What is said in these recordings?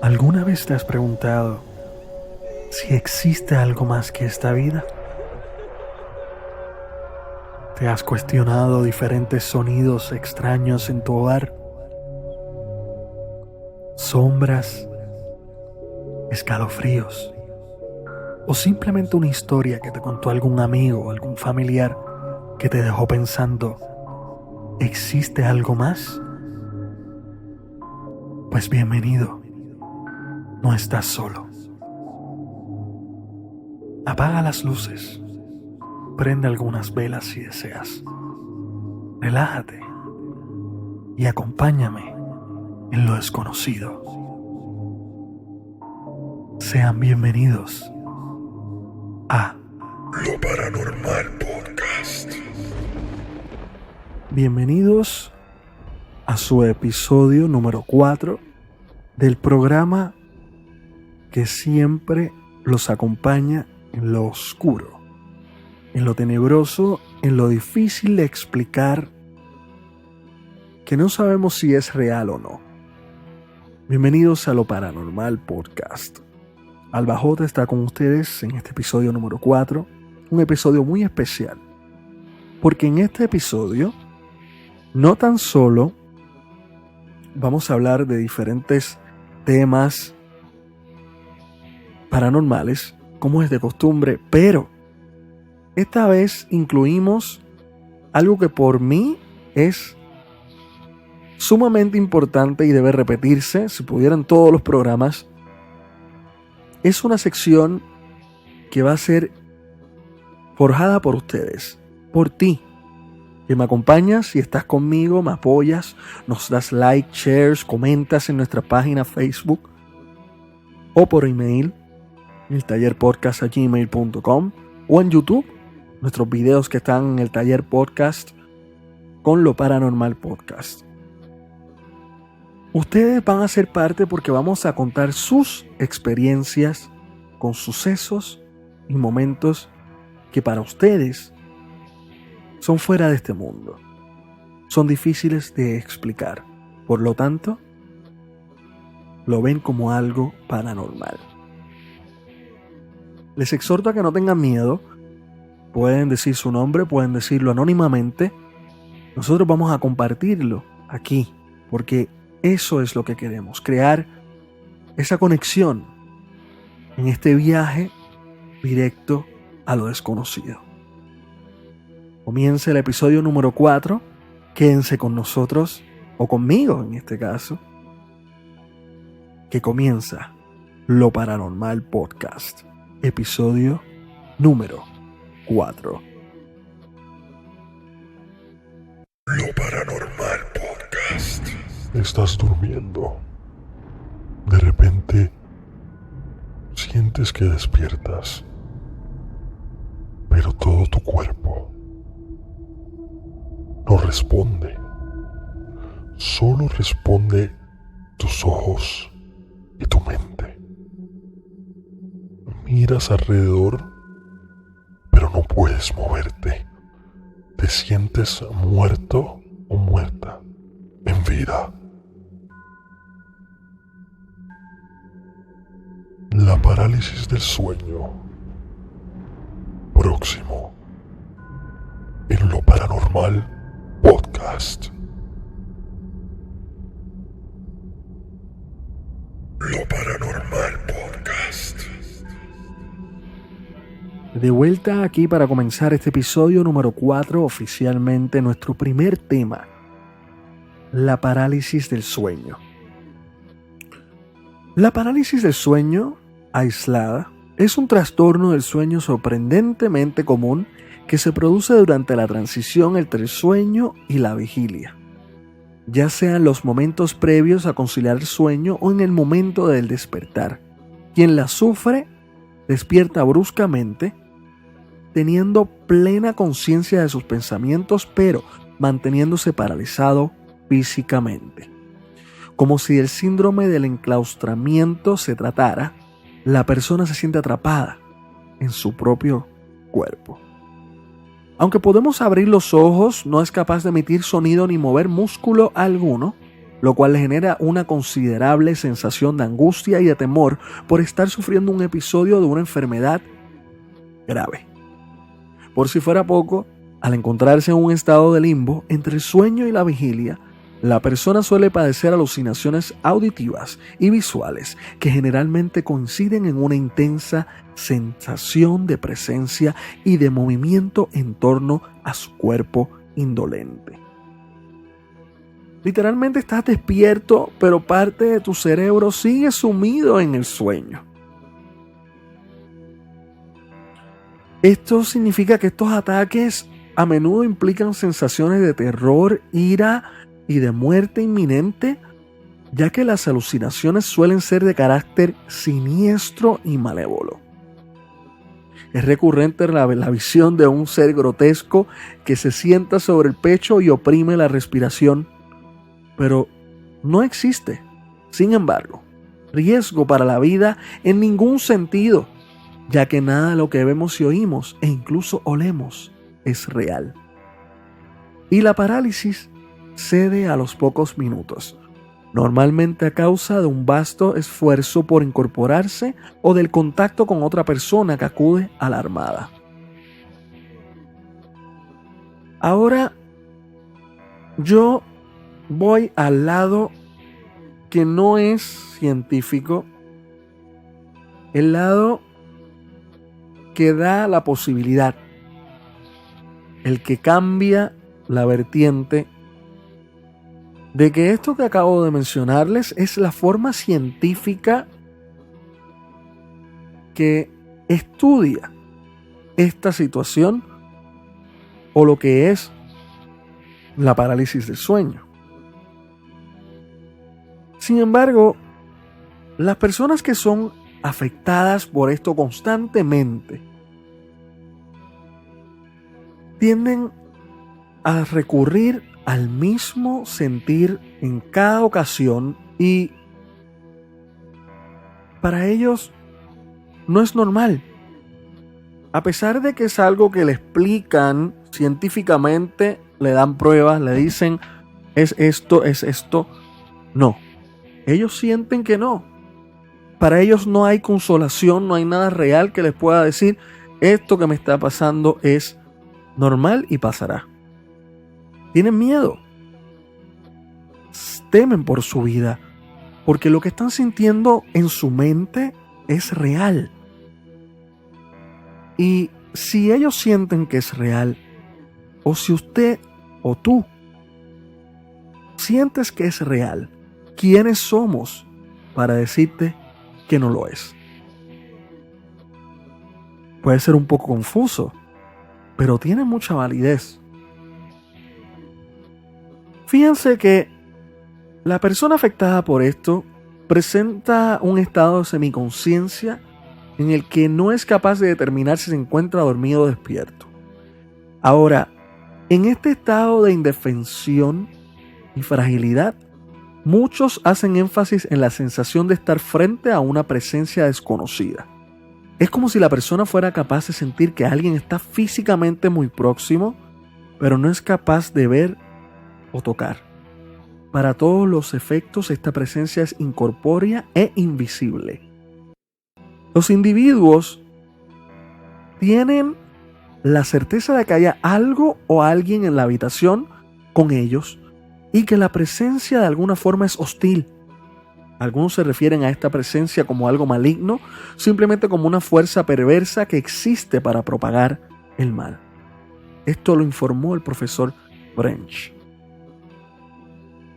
¿Alguna vez te has preguntado si existe algo más que esta vida? ¿Te has cuestionado diferentes sonidos extraños en tu hogar? Sombras, escalofríos, o simplemente una historia que te contó algún amigo o algún familiar que te dejó pensando, ¿existe algo más? Pues bienvenido, no estás solo. Apaga las luces, prende algunas velas si deseas, relájate y acompáñame en lo desconocido. Sean bienvenidos a Lo Paranormal Podcast. Bienvenidos a su episodio número 4 del programa que siempre los acompaña en lo oscuro, en lo tenebroso, en lo difícil de explicar, que no sabemos si es real o no. Bienvenidos a Lo Paranormal Podcast. Alba J está con ustedes en este episodio número 4, un episodio muy especial, porque en este episodio no tan solo vamos a hablar de diferentes temas paranormales, como es de costumbre, pero esta vez incluimos algo que por mí es sumamente importante y debe repetirse, si pudieran todos los programas. Es una sección que va a ser forjada por ustedes, por ti, que me acompañas y estás conmigo, me apoyas, nos das like, shares, comentas en nuestra página Facebook o por email, eltallerpodcast@gmail.com, o en YouTube, nuestros videos que están en el Taller Podcast con Lo Paranormal Podcast. Ustedes van a ser parte porque vamos a contar sus experiencias con sucesos y momentos que para ustedes son fuera de este mundo. Son difíciles de explicar. Por lo tanto, lo ven como algo paranormal. Les exhorto a que no tengan miedo. Pueden decir su nombre, pueden decirlo anónimamente. Nosotros vamos a compartirlo aquí, porque eso es lo que queremos, crear esa conexión en este viaje directo a lo desconocido. Comienza el episodio número 4, quédense con nosotros, o conmigo en este caso, que comienza Lo Paranormal Podcast, episodio número 4. Lo Paranormal Podcast. Estás durmiendo. De repente sientes que despiertas, pero todo tu cuerpo no responde. Solo responde tus ojos y tu mente. Miras alrededor, pero no puedes moverte. Te sientes muerto o muerta en vida. La parálisis del sueño. Próximo en Lo Paranormal Podcast. Lo Paranormal Podcast. De vuelta aquí para comenzar este episodio número 4, oficialmente nuestro primer tema, la parálisis del sueño. La parálisis del sueño aislada es un trastorno del sueño sorprendentemente común que se produce durante la transición entre el sueño y la vigilia, ya sea en los momentos previos a conciliar el sueño o en el momento del despertar. Quien la sufre despierta bruscamente, teniendo plena conciencia de sus pensamientos, pero manteniéndose paralizado físicamente. Como si del síndrome del enclaustramiento se tratara, la persona se siente atrapada en su propio cuerpo. Aunque podemos abrir los ojos, no es capaz de emitir sonido ni mover músculo alguno, lo cual le genera una considerable sensación de angustia y de temor por estar sufriendo un episodio de una enfermedad grave. Por si fuera poco, al encontrarse en un estado de limbo entre el sueño y la vigilia, la persona suele padecer alucinaciones auditivas y visuales que generalmente coinciden en una intensa sensación de presencia y de movimiento en torno a su cuerpo indolente. Literalmente estás despierto, pero parte de tu cerebro sigue sumido en el sueño. Esto significa que estos ataques a menudo implican sensaciones de terror, ira y de muerte inminente, ya que las alucinaciones suelen ser de carácter siniestro y malévolo. Es recurrente la visión de un ser grotesco que se sienta sobre el pecho y oprime la respiración, pero no existe, sin embargo, riesgo para la vida en ningún sentido, ya que nada de lo que vemos y oímos e incluso olemos es real. Y la parálisis cede a los pocos minutos, normalmente a causa de un vasto esfuerzo por incorporarse o del contacto con otra persona que acude alarmada. Ahora, yo voy al lado que no es científico, el lado que da la posibilidad, el que cambia la vertiente de que esto que acabo de mencionarles es la forma científica que estudia esta situación o lo que es la parálisis del sueño. Sin embargo, las personas que son afectadas por esto constantemente tienden a recurrir al mismo sentir en cada ocasión y para ellos no es normal. A pesar de que es algo que le explican científicamente, le dan pruebas, le dicen es esto, no. Ellos sienten que no. Para ellos no hay consolación, no hay nada real que les pueda decir esto que me está pasando es normal y pasará. Tienen miedo. Temen por su vida, porque lo que están sintiendo en su mente es real. Y si ellos sienten que es real, o si usted o tú sientes que es real, ¿quiénes somos para decirte que no lo es? Puede ser un poco confuso, pero tiene mucha validez. Fíjense que la persona afectada por esto presenta un estado de semiconsciencia en el que no es capaz de determinar si se encuentra dormido o despierto. Ahora, en este estado de indefensión y fragilidad, muchos hacen énfasis en la sensación de estar frente a una presencia desconocida. Es como si la persona fuera capaz de sentir que alguien está físicamente muy próximo, pero no es capaz de ver o tocar. Para todos los efectos, esta presencia es incorpórea e invisible. Los individuos tienen la certeza de que haya algo o alguien en la habitación con ellos y que la presencia de alguna forma es hostil. Algunos se refieren a esta presencia como algo maligno, simplemente como una fuerza perversa que existe para propagar el mal. Esto lo informó el profesor French.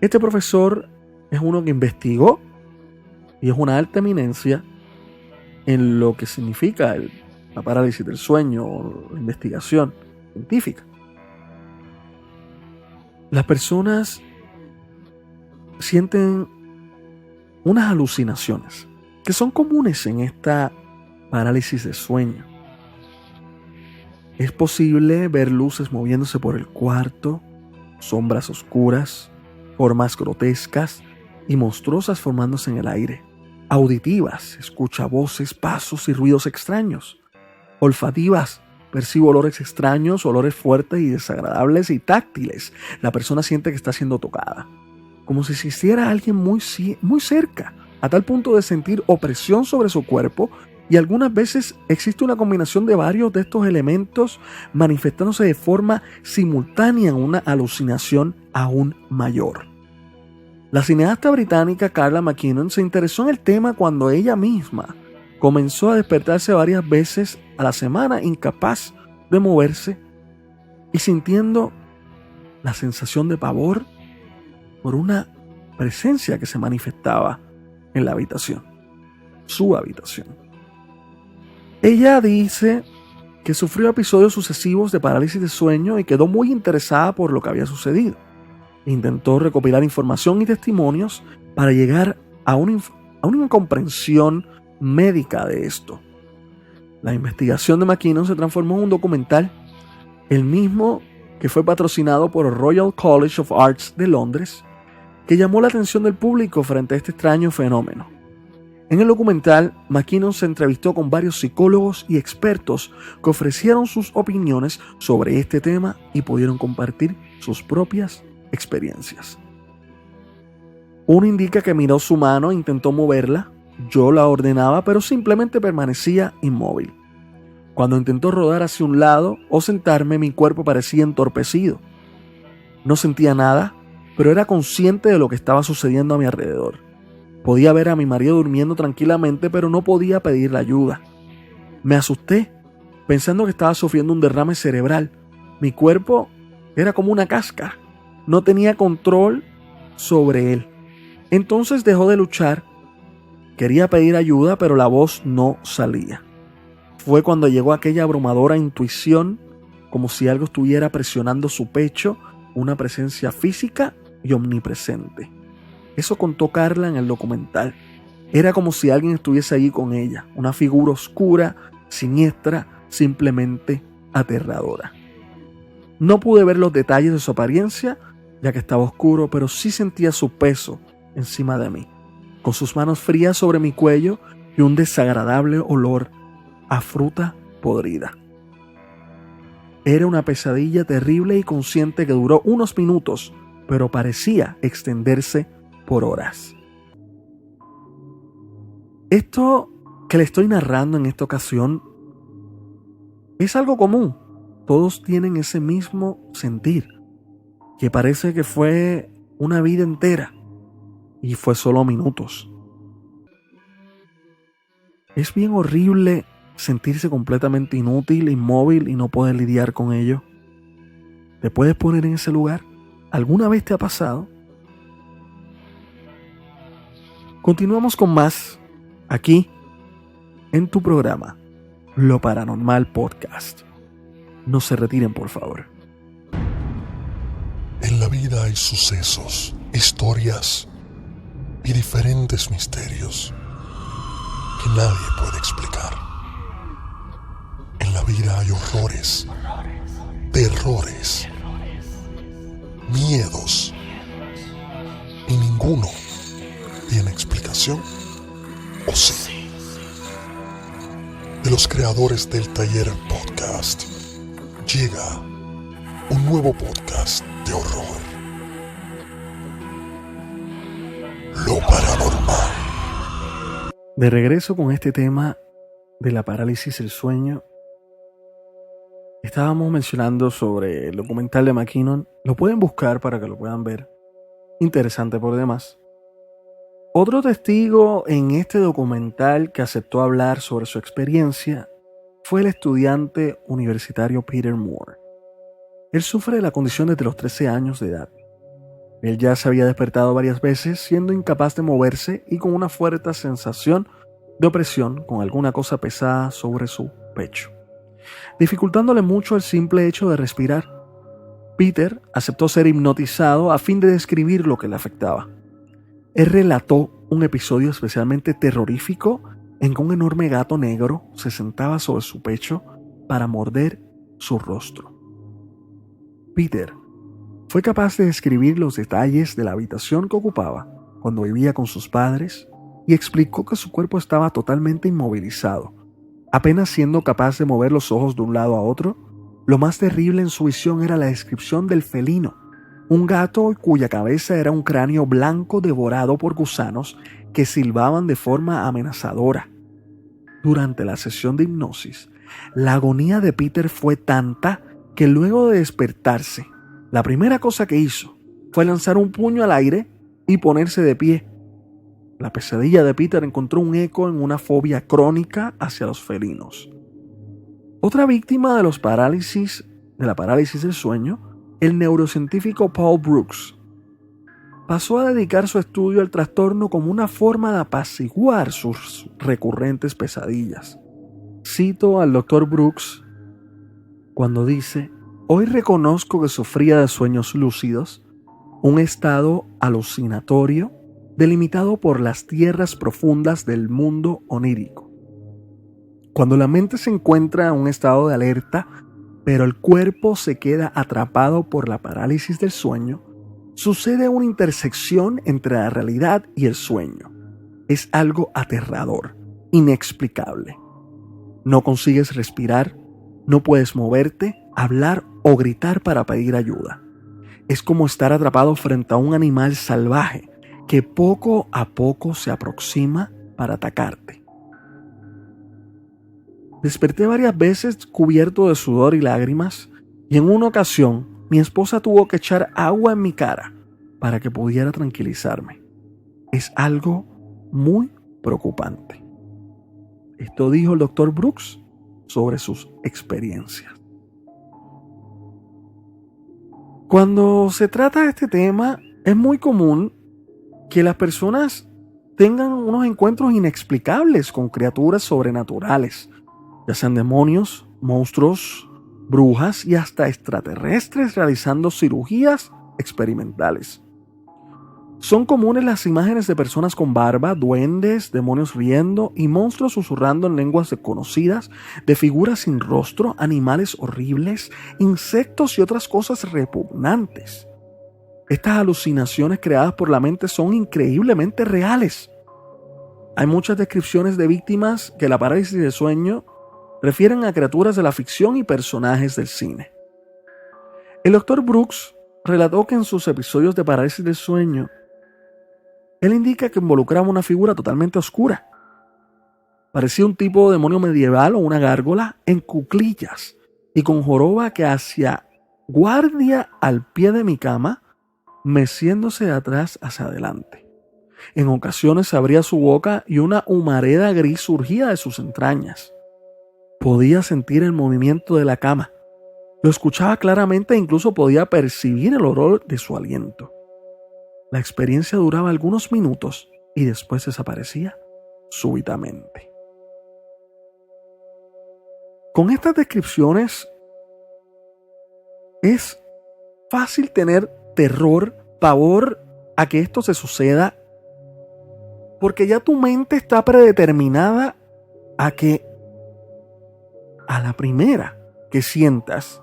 Este profesor es uno que investigó y es una alta eminencia en lo que significa la parálisis del sueño o la investigación científica. Las personas sienten unas alucinaciones que son comunes en esta parálisis de sueño. Es posible ver luces moviéndose por el cuarto, sombras oscuras, formas grotescas y monstruosas formándose en el aire. Auditivas, escucha voces, pasos y ruidos extraños. Olfativas, percibe olores extraños, olores fuertes y desagradables y táctiles. La persona siente que está siendo tocada. como si existiera alguien muy cerca, a tal punto de sentir opresión sobre su cuerpo, y algunas veces existe una combinación de varios de estos elementos manifestándose de forma simultánea en una alucinación aún mayor. La cineasta británica Carla McKinnon se interesó en el tema cuando ella misma comenzó a despertarse varias veces a la semana, incapaz de moverse y sintiendo la sensación de pavor por una presencia que se manifestaba en la habitación, su habitación. Ella dice que sufrió episodios sucesivos de parálisis de sueño y quedó muy interesada por lo que había sucedido. Intentó recopilar información y testimonios para llegar a una comprensión médica de esto. La investigación de McKinnon se transformó en un documental, el mismo que fue patrocinado por el Royal College of Arts de Londres, que llamó la atención del público frente a este extraño fenómeno. En el documental, McKinnon se entrevistó con varios psicólogos y expertos que ofrecieron sus opiniones sobre este tema y pudieron compartir sus propias experiencias. Uno indica que miró su mano e intentó moverla. Yo la ordenaba, pero simplemente permanecía inmóvil. Cuando intentó rodar hacia un lado o sentarme, mi cuerpo parecía entorpecido. No sentía nada, pero era consciente de lo que estaba sucediendo a mi alrededor. Podía ver a mi marido durmiendo tranquilamente, pero no podía pedirle ayuda. Me asusté, pensando que estaba sufriendo un derrame cerebral. Mi cuerpo era como una cáscara. No tenía control sobre él. Entonces dejó de luchar. Quería pedir ayuda, pero la voz no salía. Fue cuando llegó aquella abrumadora intuición, como si algo estuviera presionando su pecho, una presencia física y omnipresente. Eso contó Carla en el documental. Era como si alguien estuviese allí con ella, una figura oscura, siniestra, simplemente aterradora. No pude ver los detalles de su apariencia, ya que estaba oscuro, pero sí sentía su peso encima de mí, con sus manos frías sobre mi cuello y un desagradable olor a fruta podrida. Era una pesadilla terrible y consciente que duró unos minutos, pero parecía extenderse por horas. Esto que le estoy narrando en esta ocasión es algo común. Todos tienen ese mismo sentir, que parece que fue una vida entera y fue solo minutos. Es bien horrible sentirse completamente inútil, inmóvil y no poder lidiar con ello. ¿Te puedes poner en ese lugar? ¿Alguna vez te ha pasado? Continuamos con más aquí en tu programa Lo Paranormal Podcast. No se retiren, por favor. En la vida hay sucesos, historias y diferentes misterios que nadie puede explicar. En la vida hay horrores, terrores, miedos, y ninguno tiene explicación, ¿o sí? De los creadores del Taller Podcast llega un nuevo podcast de horror. Lo paranormal. De regreso con este tema de la parálisis del sueño. Estábamos mencionando sobre el documental de McKinnon. Lo pueden buscar para que lo puedan ver. Interesante por demás. Otro testigo en este documental que aceptó hablar sobre su experiencia fue el estudiante universitario Peter Moore. Él sufre de la condición desde los 13 años de edad. Él ya se había despertado varias veces siendo incapaz de moverse y con una fuerte sensación de opresión con alguna cosa pesada sobre su pecho, dificultándole mucho el simple hecho de respirar. Peter aceptó ser hipnotizado a fin de describir lo que le afectaba. Él relató un episodio especialmente terrorífico en que un enorme gato negro se sentaba sobre su pecho para morder su rostro. Peter fue capaz de describir los detalles de la habitación que ocupaba cuando vivía con sus padres y explicó que su cuerpo estaba totalmente inmovilizado, apenas siendo capaz de mover los ojos de un lado a otro. Lo más terrible en su visión era la descripción del felino, un gato cuya cabeza era un cráneo blanco devorado por gusanos que silbaban de forma amenazadora. Durante la sesión de hipnosis, la agonía de Peter fue tanta que luego de despertarse, la primera cosa que hizo fue lanzar un puño al aire y ponerse de pie. La pesadilla de Peter encontró un eco en una fobia crónica hacia los felinos. Otra víctima de la parálisis del sueño, el neurocientífico Paul Brooks, pasó a dedicar su estudio al trastorno como una forma de apaciguar sus recurrentes pesadillas. Cito al Dr. Brooks cuando dice: «Hoy reconozco que sufría de sueños lúcidos, un estado alucinatorio delimitado por las tierras profundas del mundo onírico. Cuando la mente se encuentra en un estado de alerta, pero el cuerpo se queda atrapado por la parálisis del sueño, sucede una intersección entre la realidad y el sueño. Es algo aterrador, inexplicable. No consigues respirar, no puedes moverte, hablar o gritar para pedir ayuda. Es como estar atrapado frente a un animal salvaje que poco a poco se aproxima para atacarte». Desperté varias veces cubierto de sudor y lágrimas, y en una ocasión mi esposa tuvo que echar agua en mi cara para que pudiera tranquilizarme. Es algo muy preocupante. Esto dijo el Dr. Brooks sobre sus experiencias. Cuando se trata de este tema, es muy común que las personas tengan unos encuentros inexplicables con criaturas sobrenaturales, ya sean demonios, monstruos, brujas y hasta extraterrestres realizando cirugías experimentales. Son comunes las imágenes de personas con barba, duendes, demonios riendo y monstruos susurrando en lenguas desconocidas, de figuras sin rostro, animales horribles, insectos y otras cosas repugnantes. Estas alucinaciones creadas por la mente son increíblemente reales. Hay muchas descripciones de víctimas que la parálisis del sueño refieren a criaturas de la ficción y personajes del cine. El Dr. Brooks relató que en sus episodios de parálisis del sueño, él indica que involucraba una figura totalmente oscura. Parecía un tipo de demonio medieval o una gárgola en cuclillas y con joroba que hacía guardia al pie de mi cama, meciéndose de atrás hacia adelante. En ocasiones se abría su boca y una humareda gris surgía de sus entrañas. Podía sentir el movimiento de la cama. Lo escuchaba claramente e incluso podía percibir el olor de su aliento. La experiencia duraba algunos minutos y después desaparecía súbitamente. Con estas descripciones es fácil tener terror, pavor a que esto se suceda, porque ya tu mente está predeterminada a que a la primera que sientas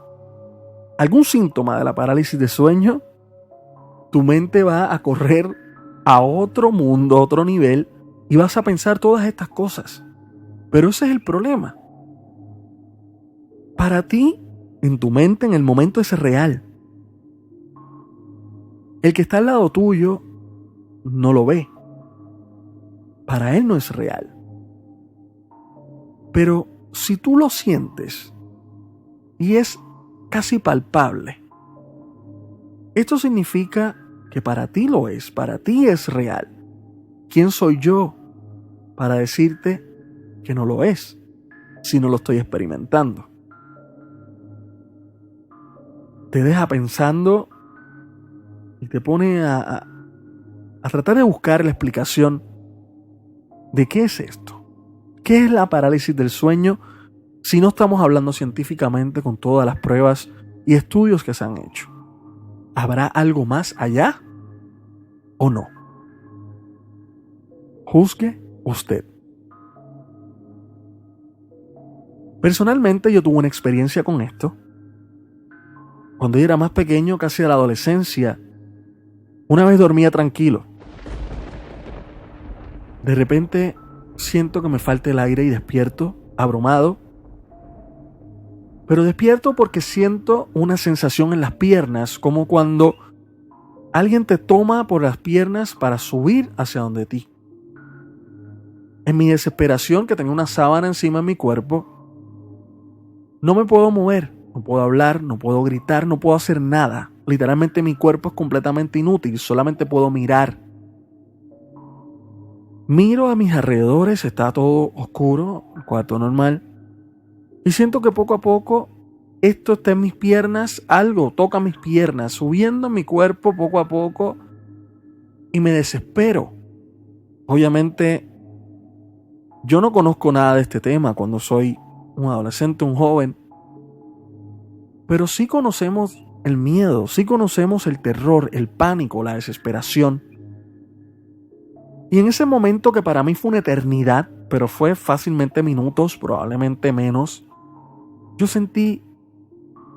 algún síntoma de la parálisis de sueño, tu mente va a correr a otro mundo, a otro nivel, y vas a pensar todas estas cosas. Pero ese es el problema. Para ti, en tu mente, en el momento es real. El que está al lado tuyo no lo ve. Para él no es real. Pero si tú lo sientes y es casi palpable, esto significa que para ti lo es, para ti es real. ¿Quién soy yo para decirte que no lo es si no lo estoy experimentando? Te deja pensando y te pone a tratar de buscar la explicación de qué es esto. ¿Qué es la parálisis del sueño si no estamos hablando científicamente con todas las pruebas y estudios que se han hecho? ¿Habrá algo más allá o no? Juzgue usted. Personalmente yo tuve una experiencia con esto. Cuando yo era más pequeño, casi de la adolescencia, una vez dormía tranquilo. De repente siento que me falta el aire y despierto, abrumado. Pero despierto porque siento una sensación en las piernas, como cuando alguien te toma por las piernas para subir hacia donde ti. En mi desesperación, que tenía una sábana encima de mi cuerpo, no me puedo mover, no puedo hablar, no puedo gritar, no puedo hacer nada. Literalmente mi cuerpo es completamente inútil, solamente puedo mirar. Miro a mis alrededores, está todo oscuro, el cuarto normal, y siento que poco a poco esto está en mis piernas, algo toca mis piernas, subiendo mi cuerpo poco a poco, y me desespero. Obviamente, yo no conozco nada de este tema cuando soy un adolescente, un joven, pero sí conocemos el miedo, sí conocemos el terror, el pánico, la desesperación. Y en ese momento, que para mí fue una eternidad, pero fue fácilmente minutos, probablemente menos, yo sentí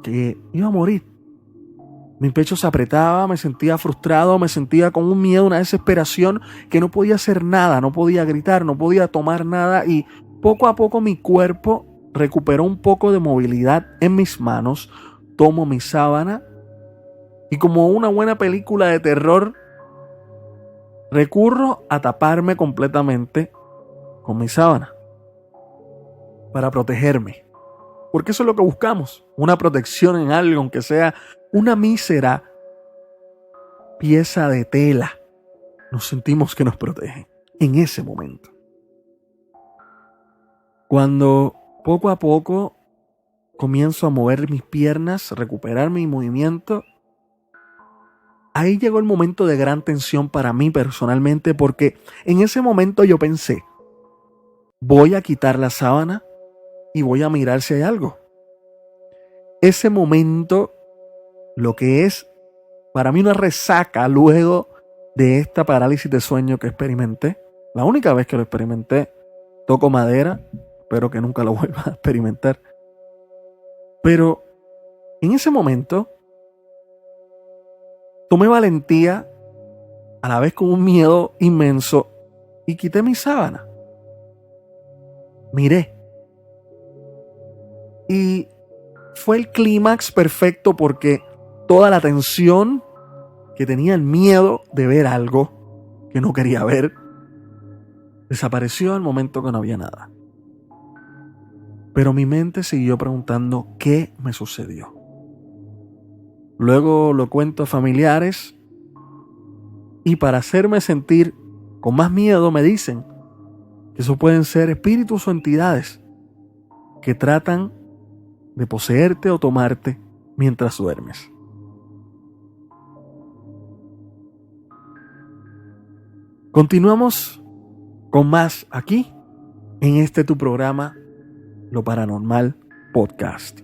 que iba a morir. Mi pecho se apretaba, me sentía frustrado, me sentía con un miedo, una desesperación, que no podía hacer nada, no podía gritar, no podía tomar nada, y poco a poco mi cuerpo recuperó un poco de movilidad en mis manos. Tomo mi sábana y, como una buena película de terror, recurro a taparme completamente con mi sábana para protegerme. Porque eso es lo que buscamos, una protección en algo, aunque sea una mísera pieza de tela. Nos sentimos que nos protege en ese momento. Cuando poco a poco comienzo a mover mis piernas, recuperar mi movimiento, ahí llegó el momento de gran tensión para mí personalmente, porque en ese momento yo pensé, voy a quitar la sábana y voy a mirar si hay algo. Ese momento, lo que es para mí una resaca luego de esta parálisis de sueño que experimenté, la única vez que lo experimenté, toco madera, espero que nunca lo vuelva a experimentar. Pero en ese momento tomé valentía, a la vez con un miedo inmenso, y quité mi sábana. Miré. Y fue el clímax perfecto, porque toda la tensión que tenía, el miedo de ver algo que no quería ver, desapareció al momento que no había nada. Pero mi mente siguió preguntando qué me sucedió. Luego lo cuento a familiares, y para hacerme sentir con más miedo me dicen que eso pueden ser espíritus o entidades que tratan de poseerte o tomarte mientras duermes. Continuamos con más aquí, en este tu programa, Lo Paranormal Podcast.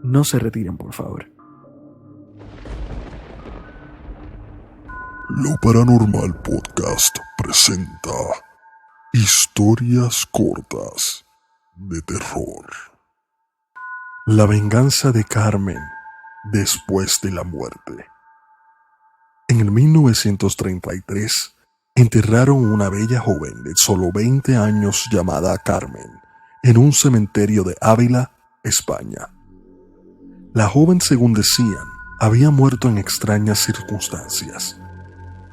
No se retiren, por favor. Lo Paranormal Podcast presenta historias cortas de terror. La venganza de Carmen después de la muerte. En el 1933 enterraron una bella joven de solo 20 años llamada Carmen en un cementerio de Ávila, España. La joven, según decían, había muerto en extrañas circunstancias.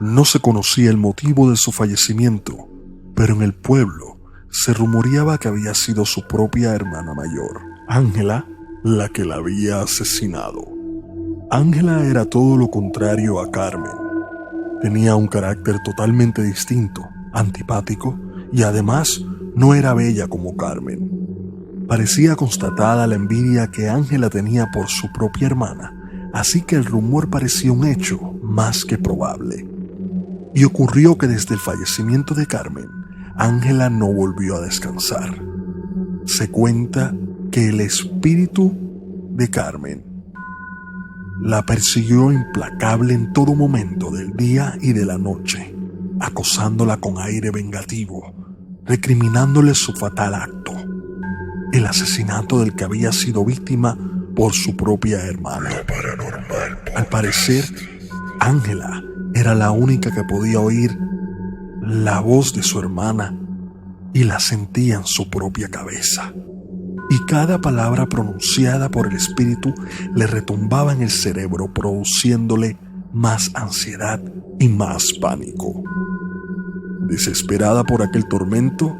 No se conocía el motivo de su fallecimiento, pero en el pueblo se rumoreaba que había sido su propia hermana mayor, Ángela, la que la había asesinado. Ángela era todo lo contrario a Carmen. Tenía un carácter totalmente distinto, antipático, y además no era bella como Carmen. Parecía constatada la envidia que Ángela tenía por su propia hermana, así que el rumor parecía un hecho más que probable. Y ocurrió que desde el fallecimiento de Carmen, Ángela no volvió a descansar. Se cuenta que el espíritu de Carmen la persiguió implacable en todo momento del día y de la noche, acosándola con aire vengativo, recriminándole su fatal acto, el asesinato del que había sido víctima por su propia hermana. Al parecer, Ángela era la única que podía oír la voz de su hermana y la sentía en su propia cabeza. Y cada palabra pronunciada por el espíritu le retumbaba en el cerebro, produciéndole más ansiedad y más pánico. Desesperada por aquel tormento,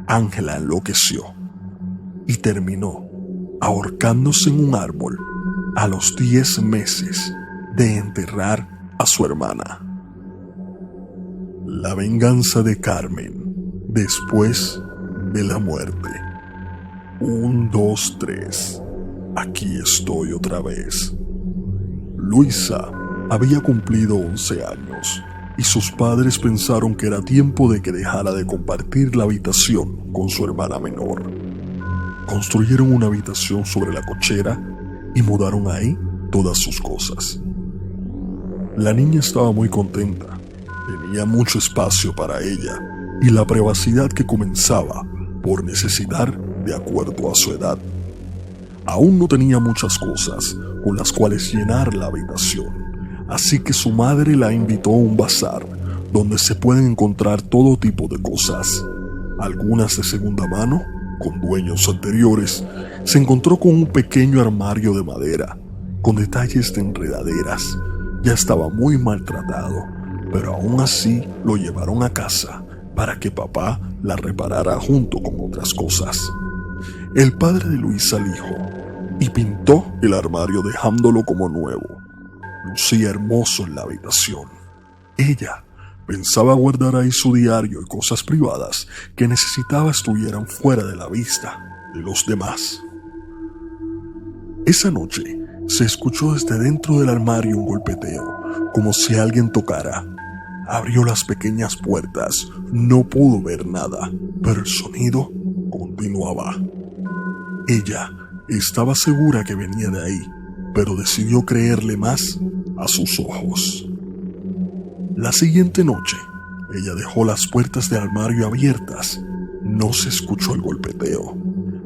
Ángela enloqueció y terminó ahorcándose en un árbol a los 10 meses de enterrar a su hermana. La venganza de Carmen después de la muerte. 1, 2, 3. Aquí estoy otra vez. Luisa había cumplido 11 años y sus padres pensaron que era tiempo de que dejara de compartir la habitación con su hermana menor. Construyeron una habitación sobre la cochera y mudaron ahí todas sus cosas. La niña estaba muy contenta, tenía mucho espacio para ella y la privacidad que comenzaba por necesitar de acuerdo a su edad. Aún no tenía muchas cosas con las cuales llenar la habitación, así que su madre la invitó a un bazar donde se pueden encontrar todo tipo de cosas. Algunas de segunda mano, con dueños anteriores. Se encontró con un pequeño armario de madera, con detalles de enredaderas. Ya estaba muy maltratado, pero aún así lo llevaron a casa para que papá la reparara junto con otras cosas. El padre de Luisa dijo y pintó el armario dejándolo como nuevo. Lucía hermoso en la habitación. Ella pensaba guardar ahí su diario y cosas privadas que necesitaba estuvieran fuera de la vista de los demás. Esa noche se escuchó desde dentro del armario un golpeteo, como si alguien tocara. Abrió las pequeñas puertas, no pudo ver nada, pero el sonido continuaba. Ella estaba segura que venía de ahí, pero decidió creerle más a sus ojos. La siguiente noche, ella dejó las puertas del armario abiertas. No se escuchó el golpeteo,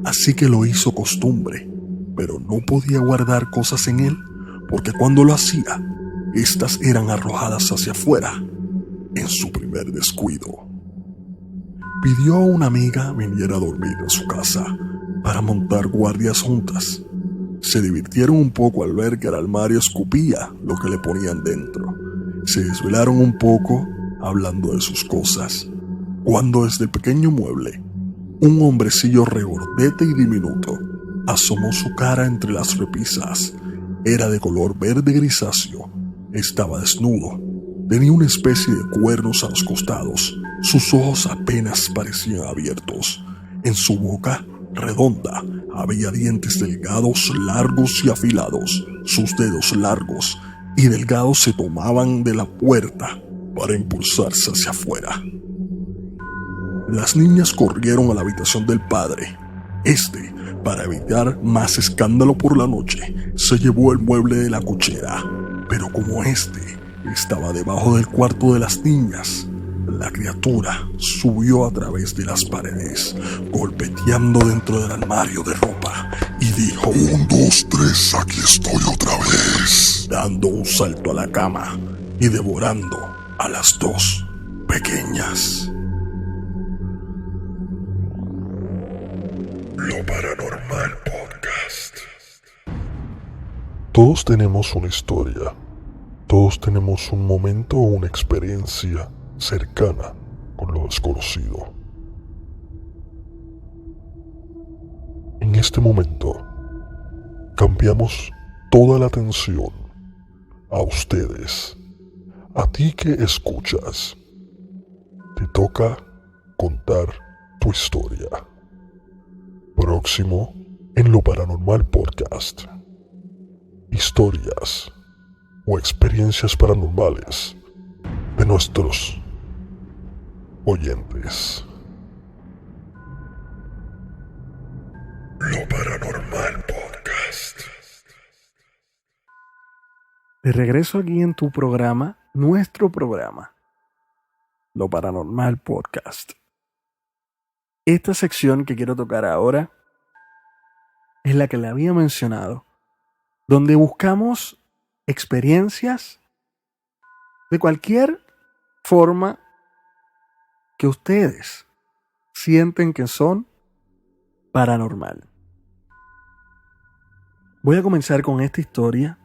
así que lo hizo costumbre, pero no podía guardar cosas en él, porque cuando lo hacía, estas eran arrojadas hacia afuera, en su primer descuido. Pidió a una amiga viniera a dormir en su casa, para montar guardias juntas. Se divirtieron un poco al ver que el armario escupía lo que le ponían dentro. Se desvelaron un poco hablando de sus cosas, cuando desde el pequeño mueble, un hombrecillo regordete y diminuto asomó su cara entre las repisas. Era de color verde grisáceo, estaba desnudo, tenía una especie de cuernos a los costados, sus ojos apenas parecían abiertos. En su boca redonda había dientes delgados, largos y afilados. Sus dedos largos y delgados se tomaban de la puerta para impulsarse hacia afuera. Las niñas corrieron a la habitación del padre. Para evitar más escándalo por la noche, se llevó el mueble de la cochera, pero como estaba debajo del cuarto de las niñas, la criatura subió a través de las paredes, golpeteando dentro del armario de ropa, y dijo: 1, 2, 3, aquí estoy otra vez. Dando un salto a la cama y devorando a las dos pequeñas. Lo Paranormal Podcast. Todos tenemos una historia. Todos tenemos un momento o una experiencia cercana con lo desconocido. En este momento, cambiamos toda la atención a ustedes, a ti que escuchas. Te toca contar tu historia. Próximo en Lo Paranormal Podcast. Historias o experiencias paranormales de nuestros oyentes. Lo Paranormal Podcast. De regreso aquí en tu programa, nuestro programa, Lo Paranormal Podcast. Esta sección que quiero tocar ahora es la que le había mencionado, donde buscamos experiencias de cualquier forma que ustedes sienten que son paranormal. Voy a comenzar con esta historia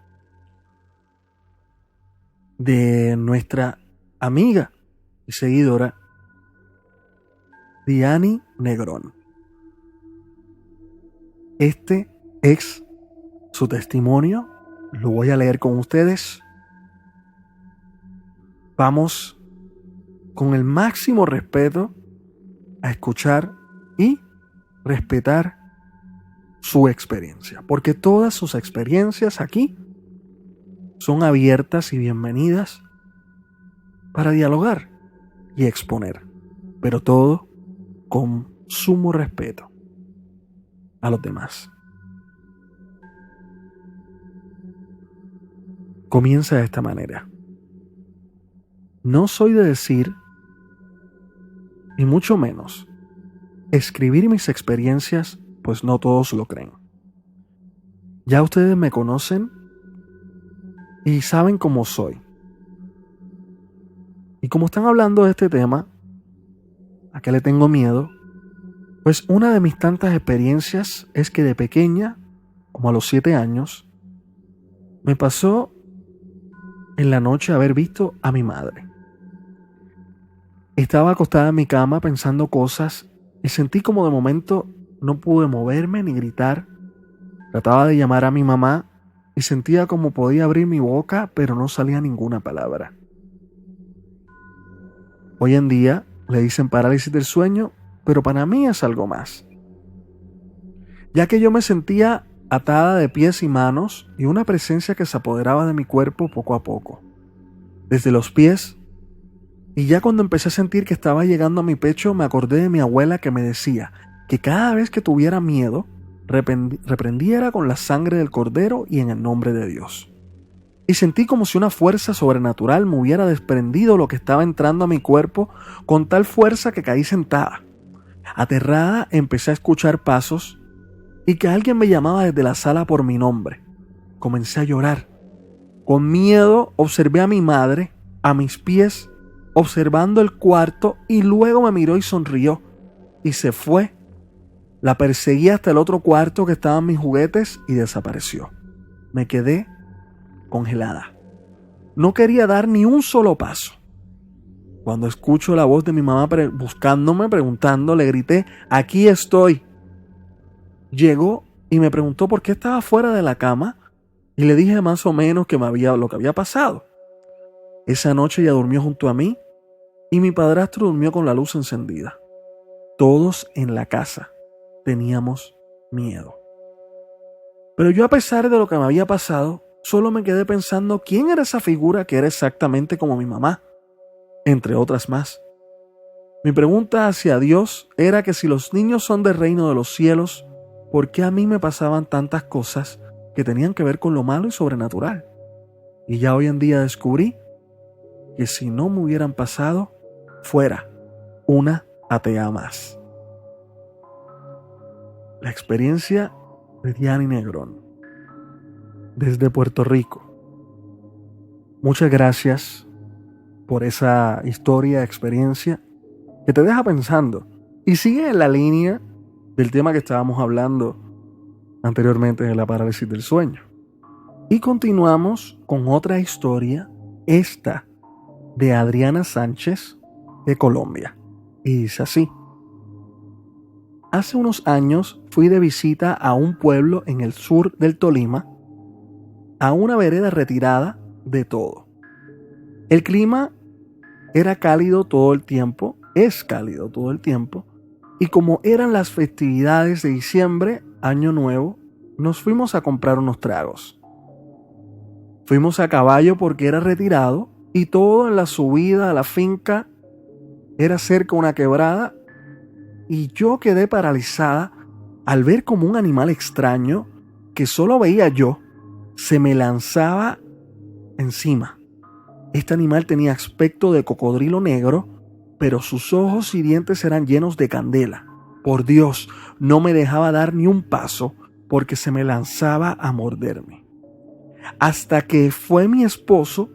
de nuestra amiga y seguidora Diani Negrón. Este es su testimonio, lo voy a leer con ustedes. Vamos con el máximo respeto a escuchar y respetar su experiencia, porque todas sus experiencias aquí son abiertas y bienvenidas para dialogar y exponer, pero todo con sumo respeto a los demás. Comienza de esta manera. No soy de decir, y mucho menos escribir mis experiencias, pues no todos lo creen. Ya ustedes me conocen y saben cómo soy. Y como están hablando de este tema, ¿a qué le tengo miedo? Pues una de mis tantas experiencias es que de pequeña, como a los 7 años, me pasó en la noche haber visto a mi madre. Estaba acostada en mi cama pensando cosas y sentí como de momento no pude moverme ni gritar. Trataba de llamar a mi mamá y sentía como podía abrir mi boca, pero no salía ninguna palabra. Hoy en día le dicen parálisis del sueño, pero para mí es algo más. Ya que yo me sentía atada de pies y manos y una presencia que se apoderaba de mi cuerpo poco a poco. Desde los pies, y ya cuando empecé a sentir que estaba llegando a mi pecho, me acordé de mi abuela que me decía que cada vez que tuviera miedo, reprendiera con la sangre del cordero y en el nombre de Dios. Y sentí como si una fuerza sobrenatural me hubiera desprendido lo que estaba entrando a mi cuerpo con tal fuerza que caí sentada. Aterrada, empecé a escuchar pasos y que alguien me llamaba desde la sala por mi nombre. Comencé a llorar. Con miedo observé a mi madre, a mis pies, observando el cuarto, y luego me miró y sonrió y se fue. La perseguí hasta el otro cuarto que estaban mis juguetes y desapareció. Me quedé congelada. No quería dar ni un solo paso. Cuando escucho la voz de mi mamá buscándome, preguntando, le grité: «Aquí estoy». Llegó y me preguntó por qué estaba fuera de la cama y le dije más o menos lo que había pasado. Esa noche ella durmió junto a mí y mi padrastro durmió con la luz encendida. Todos en la casa teníamos miedo. Pero yo, a pesar de lo que me había pasado, solo me quedé pensando quién era esa figura que era exactamente como mi mamá, entre otras más. Mi pregunta hacia Dios era que si los niños son del reino de los cielos, ¿por qué a mí me pasaban tantas cosas que tenían que ver con lo malo y sobrenatural? Y ya hoy en día descubrí que si no me hubieran pasado, fuera una atea más. La experiencia de Diani Negrón, desde Puerto Rico. Muchas gracias por esa historia, experiencia que te deja pensando y sigue en la línea del tema que estábamos hablando anteriormente de la parálisis del sueño. Y continuamos con otra historia, esta de Adriana Sánchez de Colombia. Y dice así: hace unos años fui de visita a un pueblo en el sur del Tolima, a una vereda retirada de todo. El clima era cálido todo el tiempo, es cálido todo el tiempo, y como eran las festividades de diciembre, Año Nuevo, nos fuimos a comprar unos tragos. Fuimos a caballo porque era retirado y todo en la subida a la finca era cerca de una quebrada, y yo quedé paralizada al ver como un animal extraño que solo veía yo se me lanzaba encima. Este animal tenía aspecto de cocodrilo negro, pero sus ojos y dientes eran llenos de candela. Por Dios, no me dejaba dar ni un paso porque se me lanzaba a morderme. Hasta que fue mi esposo,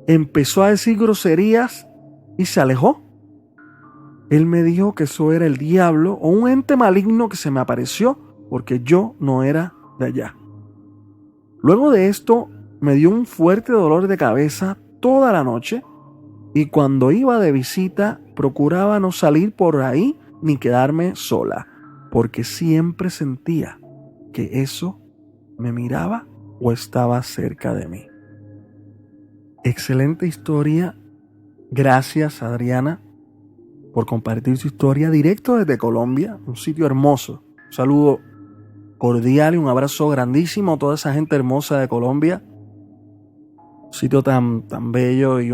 empezó a decir groserías y se alejó. Él me dijo que eso era el diablo o un ente maligno que se me apareció porque yo no era de allá. Luego de esto me dio un fuerte dolor de cabeza toda la noche y cuando iba de visita procuraba no salir por ahí ni quedarme sola, porque siempre sentía que eso me miraba o estaba cerca de mí. Excelente historia. Gracias, Adriana, por compartir su historia directo desde Colombia, un sitio hermoso. Un saludo cordial y un abrazo grandísimo a toda esa gente hermosa de Colombia. Un sitio tan bello y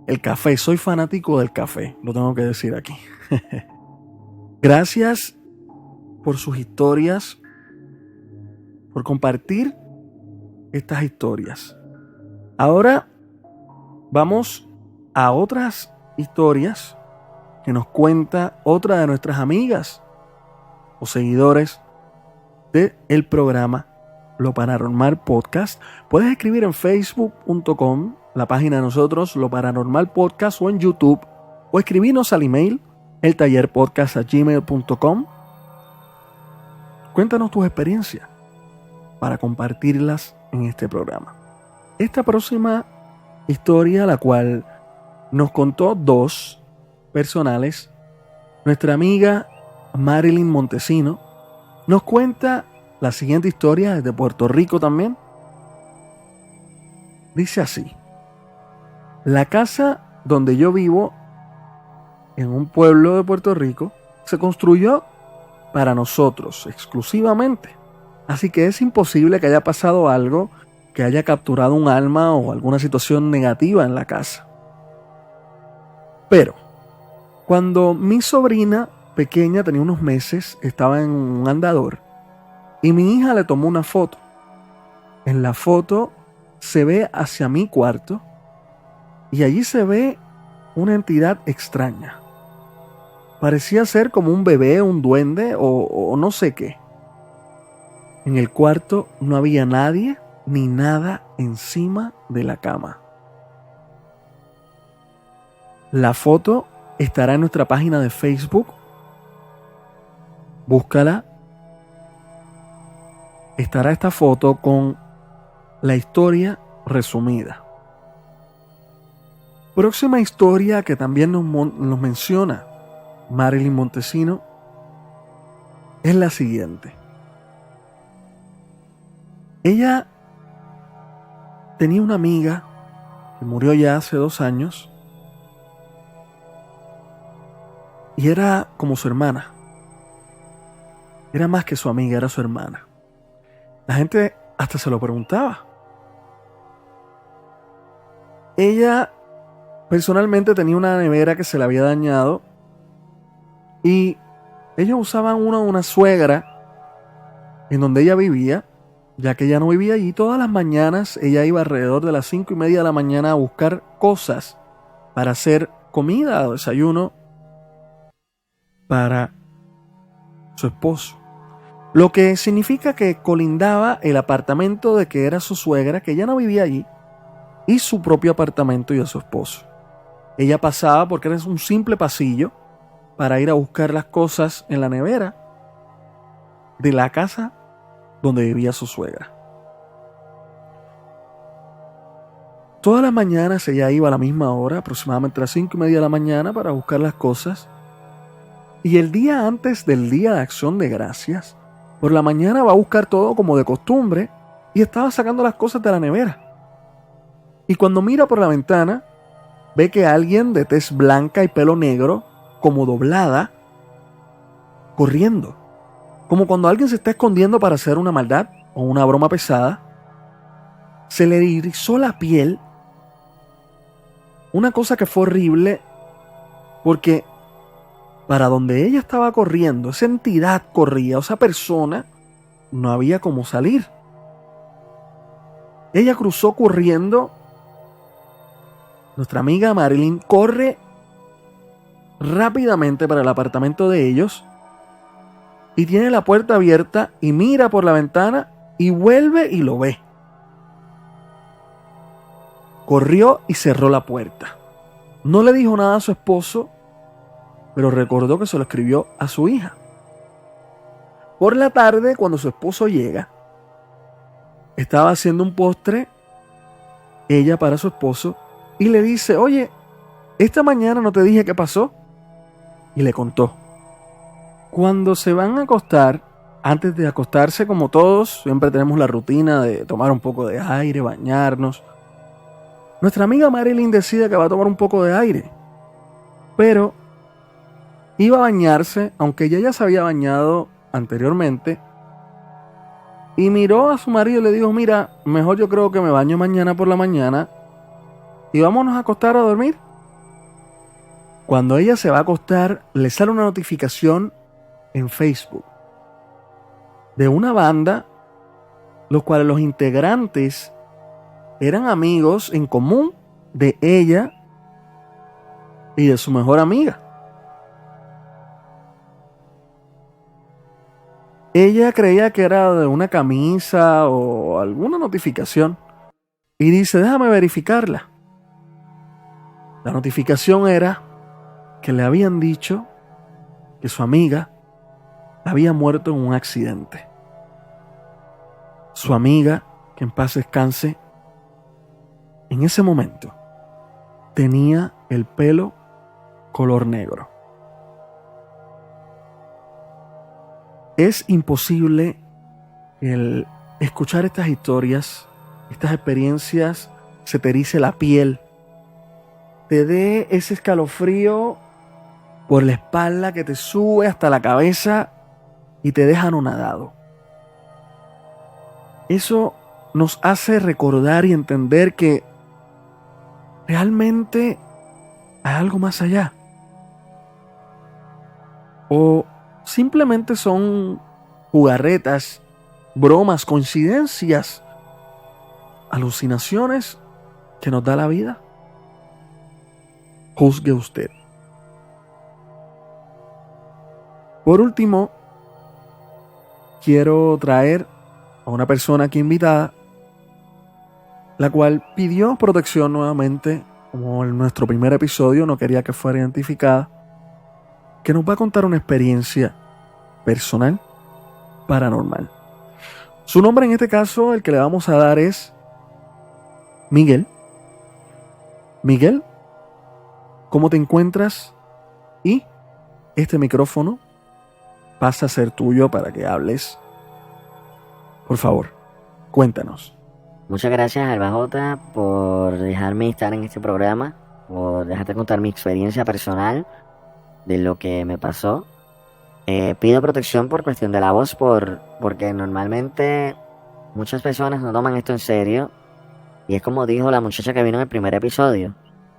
el café. Soy fanático del café, lo tengo que decir aquí. Gracias por sus historias, por compartir estas historias. Ahora vamos a otras historias que nos cuenta otra de nuestras amigas o seguidores del programa Lo Paranormal Podcast. Puedes escribir en facebook.com, la página de nosotros, Lo Paranormal Podcast, o en YouTube, o escribirnos al email eltallerpodcast@gmail.com. Cuéntanos tus experiencias para compartirlas en este programa. Esta próxima historia, la cual nos contó dos personales, nuestra amiga Marilyn Montesino, nos cuenta la siguiente historia desde Puerto Rico también. Dice así: la casa donde yo vivo, en un pueblo de Puerto Rico, se construyó para nosotros exclusivamente. Así que es imposible que haya pasado algo que haya capturado un alma o alguna situación negativa en la casa. Pero cuando mi sobrina pequeña tenía unos meses, estaba en un andador y mi hija le tomó una foto. En la foto se ve hacia mi cuarto y allí se ve una entidad extraña. Parecía ser como un bebé, un duende o no sé qué. En el cuarto no había nadie ni nada encima de la cama. La foto estará en nuestra página de Facebook. Búscala. Estará esta foto con la historia resumida. Próxima historia que también nos menciona Marilyn Montesino es la siguiente. Ella tenía una amiga que murió ya hace 2 años y era como su hermana. Era más que su amiga, era su hermana. La gente hasta se lo preguntaba. Ella personalmente tenía una nevera que se le había dañado y ellos usaban una suegra en donde ella vivía, ya que ella no vivía allí. Todas las mañanas ella iba alrededor de las 5:30 de la mañana a buscar cosas para hacer comida o desayuno para su esposo. Lo que significa que colindaba el apartamento de que era su suegra, que ella no vivía allí, y su propio apartamento y de su esposo. Ella pasaba porque era un simple pasillo para ir a buscar las cosas en la nevera de la casa donde vivía su suegra. Todas las mañanas ella iba a la misma hora, aproximadamente a las 5:30 de la mañana, para buscar las cosas. Y el día antes del Día de Acción de Gracias, por la mañana va a buscar todo como de costumbre y estaba sacando las cosas de la nevera. Y cuando mira por la ventana, ve que alguien de tez blanca y pelo negro, como doblada, corriendo. Como cuando alguien se está escondiendo para hacer una maldad o una broma pesada. Se le erizó la piel. Una cosa que fue horrible, porque para donde ella estaba corriendo, esa entidad corría, o esa persona, no había cómo salir. Ella cruzó corriendo. Nuestra amiga Marilyn corre rápidamente para el apartamento de ellos y tiene la puerta abierta y mira por la ventana y vuelve y lo ve. Corrió y cerró la puerta. No le dijo nada a su esposo, pero recordó que se lo escribió a su hija. Por la tarde, cuando su esposo llega, estaba haciendo un postre ella para su esposo y le dice: oye, esta mañana no te dije qué pasó. Y le contó. Cuando se van a acostar, antes de acostarse, como todos, siempre tenemos la rutina de tomar un poco de aire, bañarnos. Nuestra amiga Marilyn decide que va a tomar un poco de aire, pero iba a bañarse, aunque ella ya se había bañado anteriormente, y miró a su marido y le dijo: mira, mejor yo creo que me baño mañana por la mañana y vámonos a acostar a dormir. Cuando ella se va a acostar, le sale una notificación en Facebook de una banda, los cuales los integrantes eran amigos en común de ella y de su mejor amiga. Ella creía que era de una camisa o alguna notificación y dice: déjame verificarla. La notificación era que le habían dicho que su amiga había muerto en un accidente. Su amiga, que en paz descanse, en ese momento tenía el pelo color negro. Es imposible el escuchar estas historias, estas experiencias, se te erice la piel, te dé ese escalofrío por la espalda que te sube hasta la cabeza y te deja anonadado. Eso nos hace recordar y entender que realmente hay algo más allá. O simplemente son jugarretas, bromas, coincidencias, alucinaciones que nos da la vida. Juzgue usted. Por último, quiero traer a una persona aquí invitada, la cual pidió protección nuevamente, como en nuestro primer episodio, no quería que fuera identificada, que nos va a contar una experiencia personal paranormal. Su nombre en este caso, el que le vamos a dar, es Miguel. Miguel, ¿cómo te encuentras? Y este micrófono pasa a ser tuyo para que hables. Por favor, cuéntanos. Muchas gracias, Alba J, por dejarme estar en este programa, por dejarte contar mi experiencia personal de lo que me pasó. Pido protección por cuestión de la voz, porque normalmente muchas personas no toman esto en serio. Y es como dijo la muchacha que vino en el primer episodio.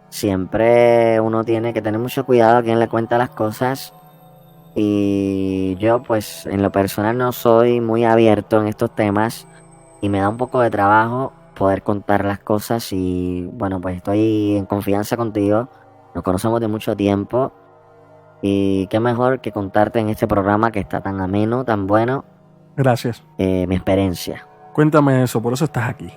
Siempre uno tiene que tener mucho cuidado a quién le cuenta las cosas. Y yo, pues, en lo personal no soy muy abierto en estos temas. Y me da un poco de trabajo poder contar las cosas. Y bueno, pues estoy en confianza contigo. Nos conocemos de mucho tiempo. Y qué mejor que contarte en este programa que está tan ameno, tan bueno. Gracias. Mi experiencia. Cuéntame eso, por eso estás aquí.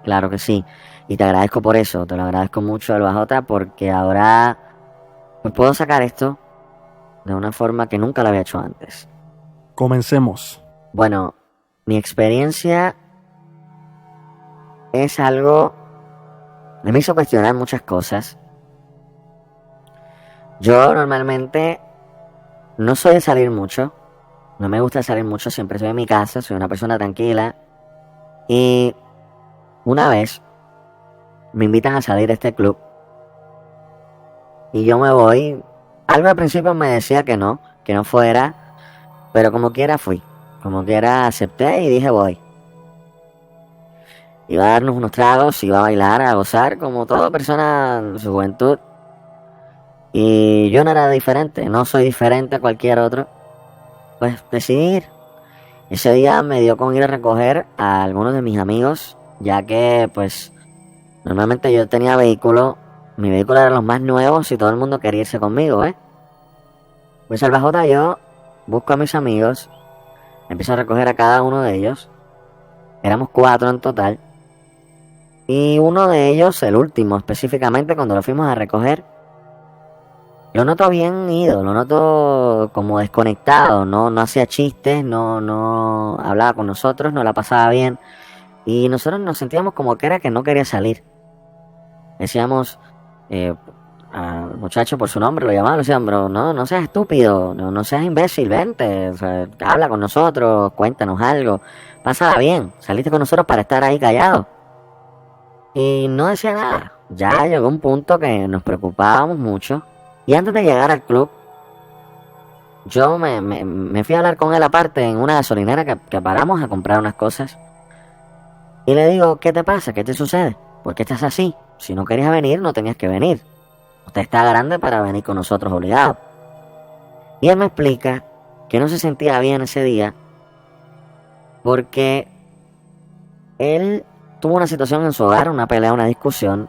Claro que sí. Y te agradezco por eso. Te lo agradezco mucho, Alba J, porque ahora pues puedo sacar esto de una forma que nunca lo había hecho antes. Comencemos. Bueno, mi experiencia es algo que me hizo cuestionar muchas cosas. Yo normalmente no soy de salir mucho. No me gusta salir mucho, siempre estoy en mi casa, soy una persona tranquila. Y una vez me invitan a salir a este club. Y yo me voy. Algo al principio me decía que no fuera. Pero como quiera fui. Como quiera acepté y dije voy. Iba a darnos unos tragos, iba a bailar, a gozar, como toda persona en su juventud. Y yo no era diferente, no soy diferente a cualquier otro. Pues decidí ir. Ese día me dio con ir a recoger a algunos de mis amigos, ya que pues normalmente yo tenía vehículo, mi vehículo era los más nuevos y todo el mundo quería irse conmigo, Pues al bajota yo busco a mis amigos, empiezo a recoger a cada uno de ellos, éramos 4 en total, y uno de ellos, el último específicamente, cuando lo fuimos a recoger, lo noto bien ido, lo noto como desconectado, no hacía chistes, no hablaba con nosotros, no la pasaba bien. Y nosotros nos sentíamos como que era que no quería salir. Decíamos al muchacho por su nombre, lo llamaban, le decían, bro, no seas estúpido, no seas imbécil, vente, o sea, habla con nosotros, cuéntanos algo, pásala bien, saliste con nosotros para estar ahí callado. Y no decía nada. Ya llegó un punto que nos preocupábamos mucho. Y antes de llegar al club, yo me fui a hablar con él aparte en una gasolinera que paramos a comprar unas cosas. Y le digo, ¿qué te pasa? ¿Qué te sucede? ¿Por qué estás así? Si no querías venir, no tenías que venir. Usted está grande para venir con nosotros obligado. Y él me explica que no se sentía bien ese día porque él tuvo una situación en su hogar, una pelea, una discusión,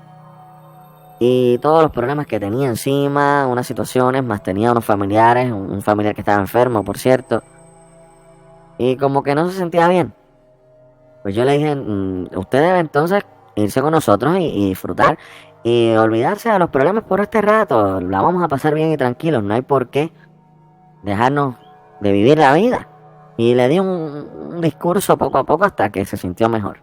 y todos los problemas que tenía encima, unas situaciones, más tenía unos familiares, un familiar que estaba enfermo, por cierto, y como que no se sentía bien. Pues yo le dije, usted debe entonces irse con nosotros y disfrutar y olvidarse de los problemas por este rato. La vamos a pasar bien y tranquilos, no hay por qué dejarnos de vivir la vida. Y le di un discurso poco a poco hasta que se sintió mejor.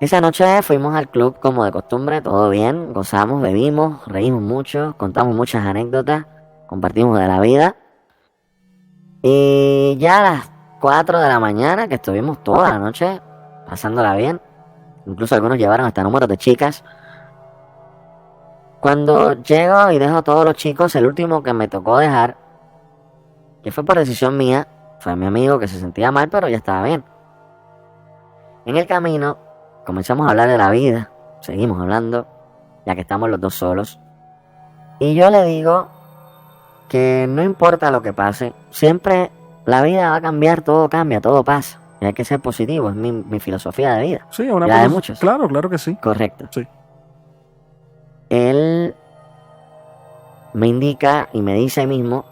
Esa noche fuimos al club como de costumbre, todo bien, gozamos, bebimos, reímos mucho, contamos muchas anécdotas, compartimos de la vida. Y ya a las 4 de la mañana, que estuvimos toda la noche pasándola bien, incluso algunos llevaron hasta números de chicas. Cuando llego y dejo a todos los chicos, el último que me tocó dejar, que fue por decisión mía, fue mi amigo que se sentía mal, pero ya estaba bien. En el camino comenzamos a hablar de la vida, seguimos hablando, ya que estamos los dos solos. Y yo le digo que no importa lo que pase, siempre la vida va a cambiar, todo cambia, todo pasa. Y hay que ser positivo, es mi filosofía de vida. Sí, la de muchos. Claro que sí. Correcto. Sí. Él me indica y me dice ahí mismo,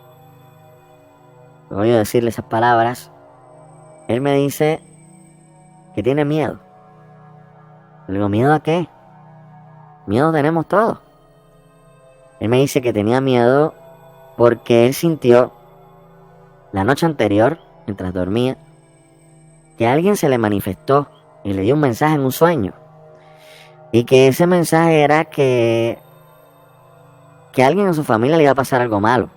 voy a decirle esas palabras, él me dice que tiene miedo. Le digo, ¿miedo a qué? Miedo tenemos todos. Él me dice que tenía miedo porque él sintió la noche anterior, mientras dormía, que a alguien se le manifestó y le dio un mensaje en un sueño. Y que ese mensaje era que a alguien en su familia le iba a pasar algo malo.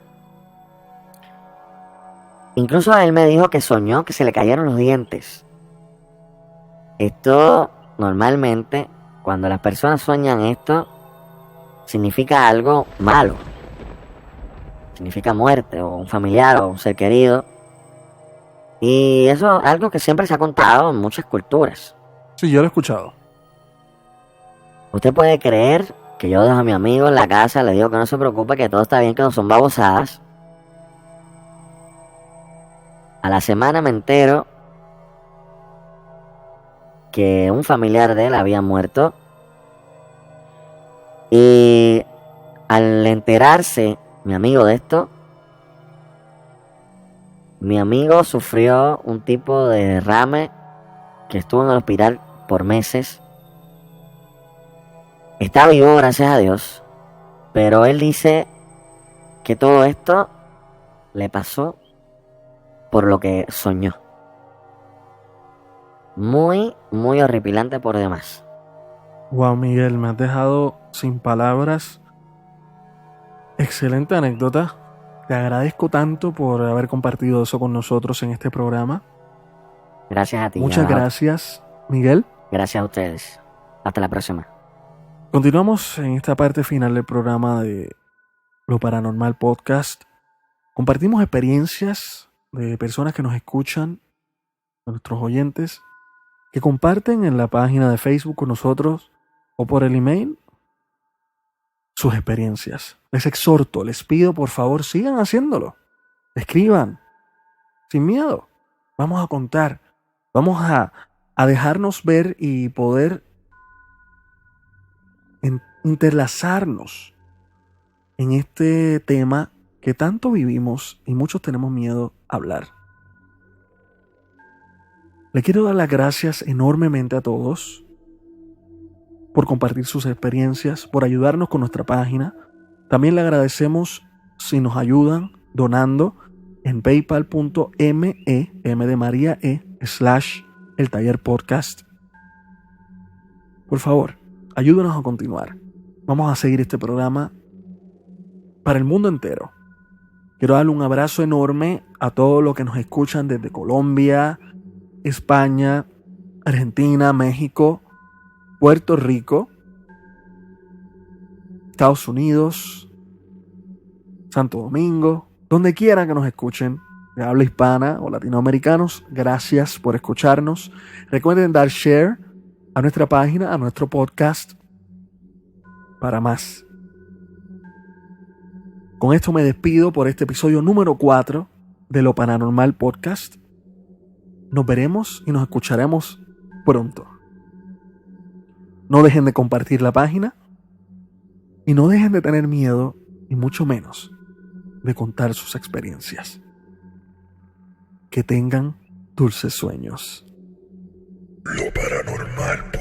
Incluso él me dijo que soñó que se le cayeron los dientes. Esto normalmente, cuando las personas sueñan esto, significa algo malo. Significa muerte, o un familiar, o un ser querido. Y eso es algo que siempre se ha contado en muchas culturas. Sí, yo lo he escuchado. Usted puede creer que yo dejo a mi amigo en la casa, le digo que no se preocupe, que todo está bien, que no son babosadas. A la semana me entero que un familiar de él había muerto. Y al enterarse mi amigo de esto, mi amigo sufrió un tipo de derrame que estuvo en el hospital por meses. Está vivo, gracias a Dios, pero él dice que todo esto le pasó por lo que soñó. Muy, muy horripilante por demás. Wow, Miguel, me has dejado sin palabras. Excelente anécdota. Te agradezco tanto por haber compartido eso con nosotros en este programa. Gracias a ti. Muchas gracias, Miguel. Gracias a ustedes. Hasta la próxima. Continuamos en esta parte final del programa de Lo Paranormal Podcast. Compartimos experiencias de personas que nos escuchan, de nuestros oyentes, que comparten en la página de Facebook con nosotros o por el email sus experiencias. Les exhorto, les pido, por favor, sigan haciéndolo. Escriban, sin miedo. Vamos a contar, vamos a dejarnos ver y poder interlazarnos en este tema que tanto vivimos y muchos tenemos miedo a hablar. Le quiero dar las gracias enormemente a todos por compartir sus experiencias, por ayudarnos con nuestra página. También le agradecemos si nos ayudan donando en paypal.me, M de María E, el Taller Podcast. Por favor, ayúdenos a continuar. Vamos a seguir este programa para el mundo entero. Quiero darle un abrazo enorme a todos los que nos escuchan desde Colombia, España, Argentina, México, Puerto Rico, Estados Unidos, Santo Domingo, donde quiera que nos escuchen, de habla hispana o latinoamericanos. Gracias por escucharnos. Recuerden dar share a nuestra página, a nuestro podcast, para más. Con esto me despido por este episodio número 4 de Lo Paranormal Podcast. Nos veremos y nos escucharemos pronto. No dejen de compartir la página y no dejen de tener miedo, y mucho menos de contar sus experiencias. Que tengan dulces sueños. Lo Paranormal Podcast.